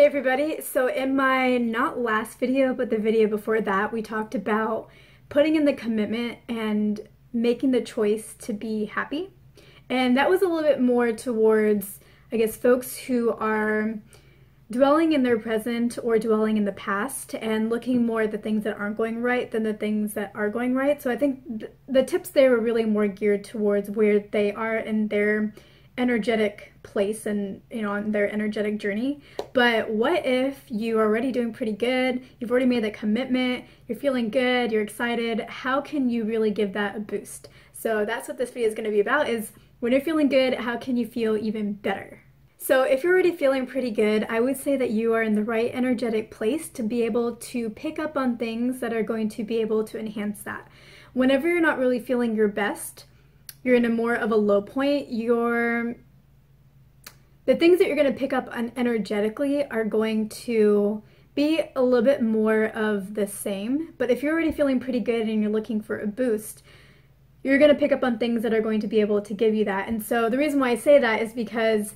Hey everybody, so in my not last video but the video before that we talked about putting in the commitment and making the choice to be happy, and that was a little bit more towards I guess folks who are dwelling in their present or dwelling in the past and looking more at the things that aren't going right than the things that are going right. So I think the tips there were really more geared towards where they are in their energetic place and on their energetic journey. But what if you're already doing pretty good, you've already made that commitment, you're feeling good, you're excited, how can you really give that a boost? So that's what this video is going to be about, is when you're feeling good, how can you feel even better? So if you're already feeling pretty good, I would say that you are in the right energetic place to be able to pick up on things that are going to be able to enhance that. Whenever you're not really feeling your best, you're in a more of a low point, the things that you're going to pick up on energetically are going to be a little bit more of the same. But if you're already feeling pretty good and you're looking for a boost, you're going to pick up on things that are going to be able to give you that. And so the reason why I say that is because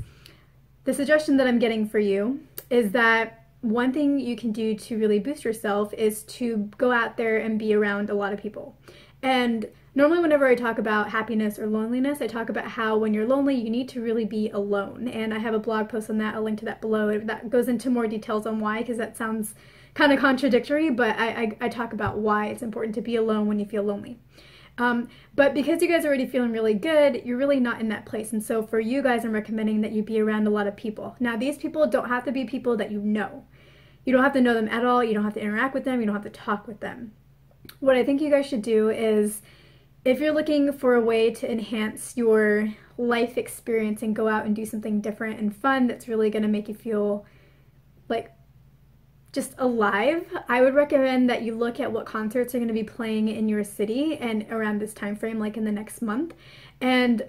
the suggestion that I'm getting for you is that one thing you can do to really boost yourself is to go out there and be around a lot of people. And normally whenever I talk about happiness or loneliness, I talk about how when you're lonely, you need to really be alone. And I have a blog post on that. I'll link to that below. That goes into more details on why, because that sounds kind of contradictory, but I talk about why it's important to be alone when you feel lonely. But because you guys are already feeling really good, you're really not in that place. And so for you guys, I'm recommending that you be around a lot of people. Now, these people don't have to be people that you know. You don't have to know them at all. You don't have to interact with them. You don't have to talk with them. What I think you guys should do is, if you're looking for a way to enhance your life experience and go out and do something different and fun that's really going to make you feel like just alive, I would recommend that you look at what concerts are going to be playing in your city and around this time frame, like in the next month. And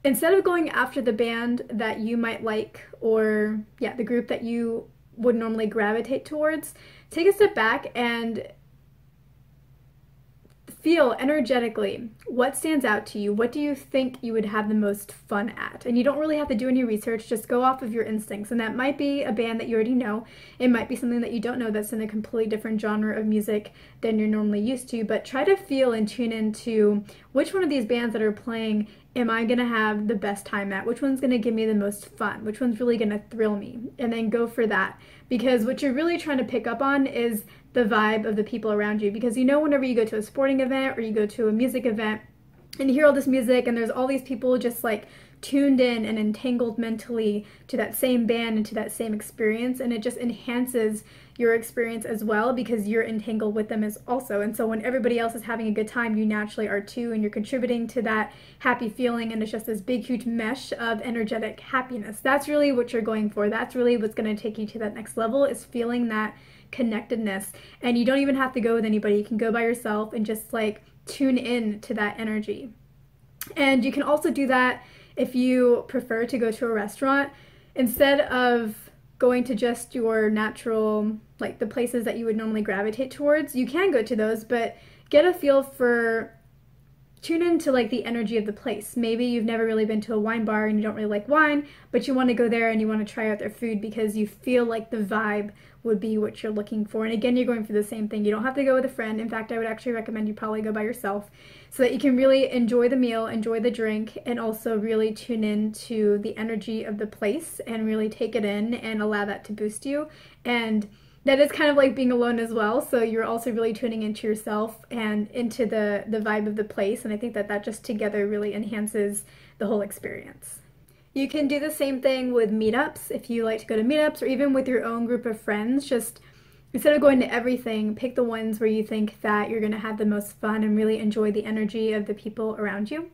instead of going after the band that you might like, or the group that you would normally gravitate towards, take a step back and feel energetically what stands out to you. What do you think you would have the most fun at? And you don't really have to do any research, just go off of your instincts. And that might be a band that you already know. It might be something that you don't know that's in a completely different genre of music than you're normally used to. But try to feel and tune into which one of these bands that are playing am I going to have the best time at? Which one's going to give me the most fun? Which one's really going to thrill me? And then go for that. Because what you're really trying to pick up on is the vibe of the people around you. Because whenever you go to a sporting event or you go to a music event and you hear all this music and there's all these people just like tuned in and entangled mentally to that same band and to that same experience, and it just enhances your experience as well because you're entangled with them as also. And so when everybody else is having a good time, you naturally are too, and you're contributing to that happy feeling, and it's just this big huge mesh of energetic happiness. That's really what you're going for. That's really what's going to take you to that next level, is feeling that connectedness. And you don't even have to go with anybody. You can go by yourself and just like tune in to that energy. And you can also do that if you prefer to go to a restaurant. Instead of going to just your natural, like the places that you would normally gravitate towards, you can go to those, but get a feel for, tune into like the energy of the place. Maybe you've never really been to a wine bar and you don't really like wine, but you want to go there and you want to try out their food because you feel like the vibe would be what you're looking for. And again, you're going for the same thing. You don't have to go with a friend. In fact, I would actually recommend you probably go by yourself so that you can really enjoy the meal, enjoy the drink, and also really tune in to the energy of the place and really take it in and allow that to boost you. And that is kind of like being alone as well, so you're also really tuning into yourself and into the vibe of the place, and I think that that just together really enhances the whole experience. You can do the same thing with meetups if you like to go to meetups, or even with your own group of friends. Just instead of going to everything, pick the ones where you think that you're going to have the most fun and really enjoy the energy of the people around you.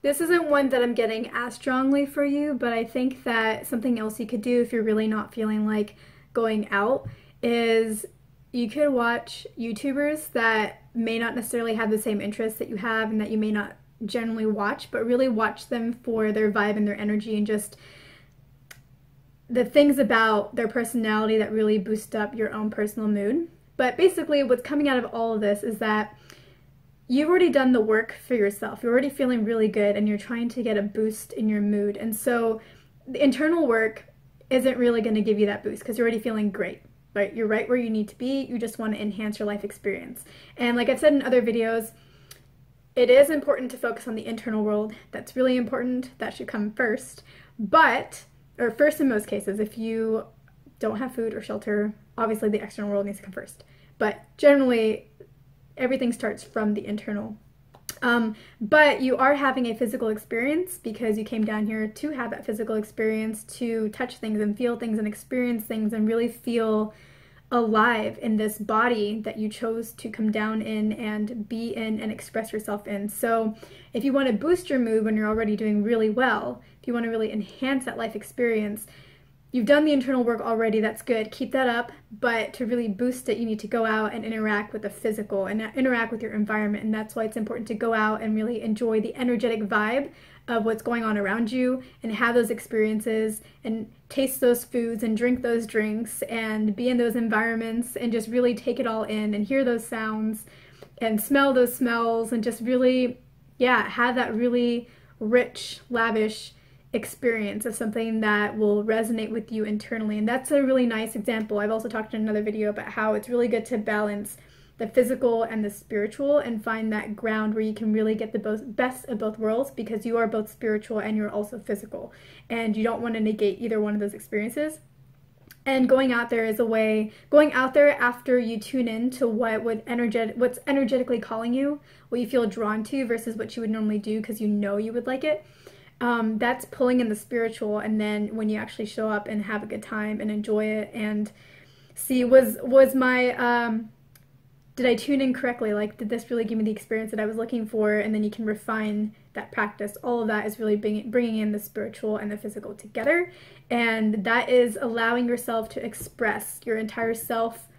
This isn't one that I'm getting as strongly for you, but I think that something else you could do if you're really not feeling like going out is you could watch YouTubers that may not necessarily have the same interests that you have and that you may not generally watch, but really watch them for their vibe and their energy and just the things about their personality that really boost up your own personal mood. But basically what's coming out of all of this is that you've already done the work for yourself. You're already feeling really good and you're trying to get a boost in your mood. And so the internal work isn't really going to give you that boost because you're already feeling great. Right? You're right where you need to be. You just want to enhance your life experience. And like I've said in other videos, it is important to focus on the internal world. That's really important. That should come first. Or first in most cases, if you don't have food or shelter, obviously the external world needs to come first. But generally, everything starts from the internal. But you are having a physical experience because you came down here to have that physical experience, to touch things and feel things and experience things and really feel alive in this body that you chose to come down in and be in and express yourself in. So if you want to boost your mood when you're already doing really well, if you want to really enhance that life experience, you've done the internal work already, that's good, keep that up, but to really boost it, you need to go out and interact with the physical and interact with your environment, and that's why it's important to go out and really enjoy the energetic vibe of what's going on around you and have those experiences and taste those foods and drink those drinks and be in those environments and just really take it all in and hear those sounds and smell those smells and just really, yeah, have that really rich, lavish experience of something that will resonate with you internally. And that's a really nice example. I've also talked in another video about how it's really good to balance the physical and the spiritual and find that ground where you can really get the best of both worlds, because you are both spiritual and you're also physical, and you don't want to negate either one of those experiences. And going out there is a way, going out there after you tune in to what's energetically calling you, what you feel drawn to versus what you would normally do because you know you would like it. That's pulling in the spiritual, and then when you actually show up and have a good time and enjoy it and see, did I tune in correctly? Like, did this really give me the experience that I was looking for? And then you can refine that practice. All of that is really bringing in the spiritual and the physical together, and that is allowing yourself to express your entire self,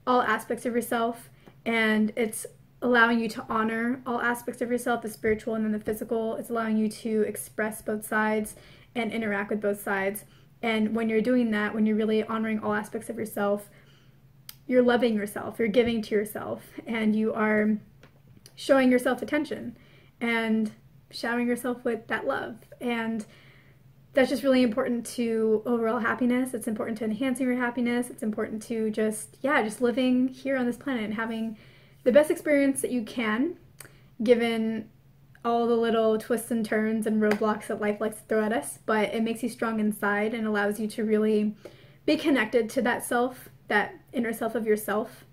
all aspects of yourself, and it's allowing you to honor all aspects of yourself, the spiritual and then the physical. It's allowing you to express both sides and interact with both sides. And when you're doing that, when you're really honoring all aspects of yourself, you're loving yourself, you're giving to yourself, and you are showing yourself attention and showering yourself with that love. And that's just really important to overall happiness. It's important to enhancing your happiness. It's important to just living here on this planet and having the best experience that you can, given all the little twists and turns and roadblocks that life likes to throw at us. But it makes you strong inside and allows you to really be connected to that self, that inner self of yourself.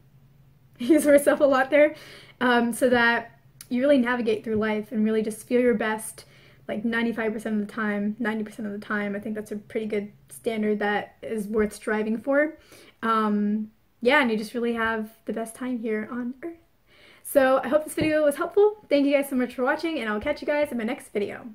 I use the word self a lot there, so that you really navigate through life and really just feel your best like 95% of the time, 90% of the time. I think that's a pretty good standard that is worth striving for. Yeah, and you just really have the best time here on Earth. So I hope this video was helpful. Thank you guys so much for watching, and I'll catch you guys in my next video.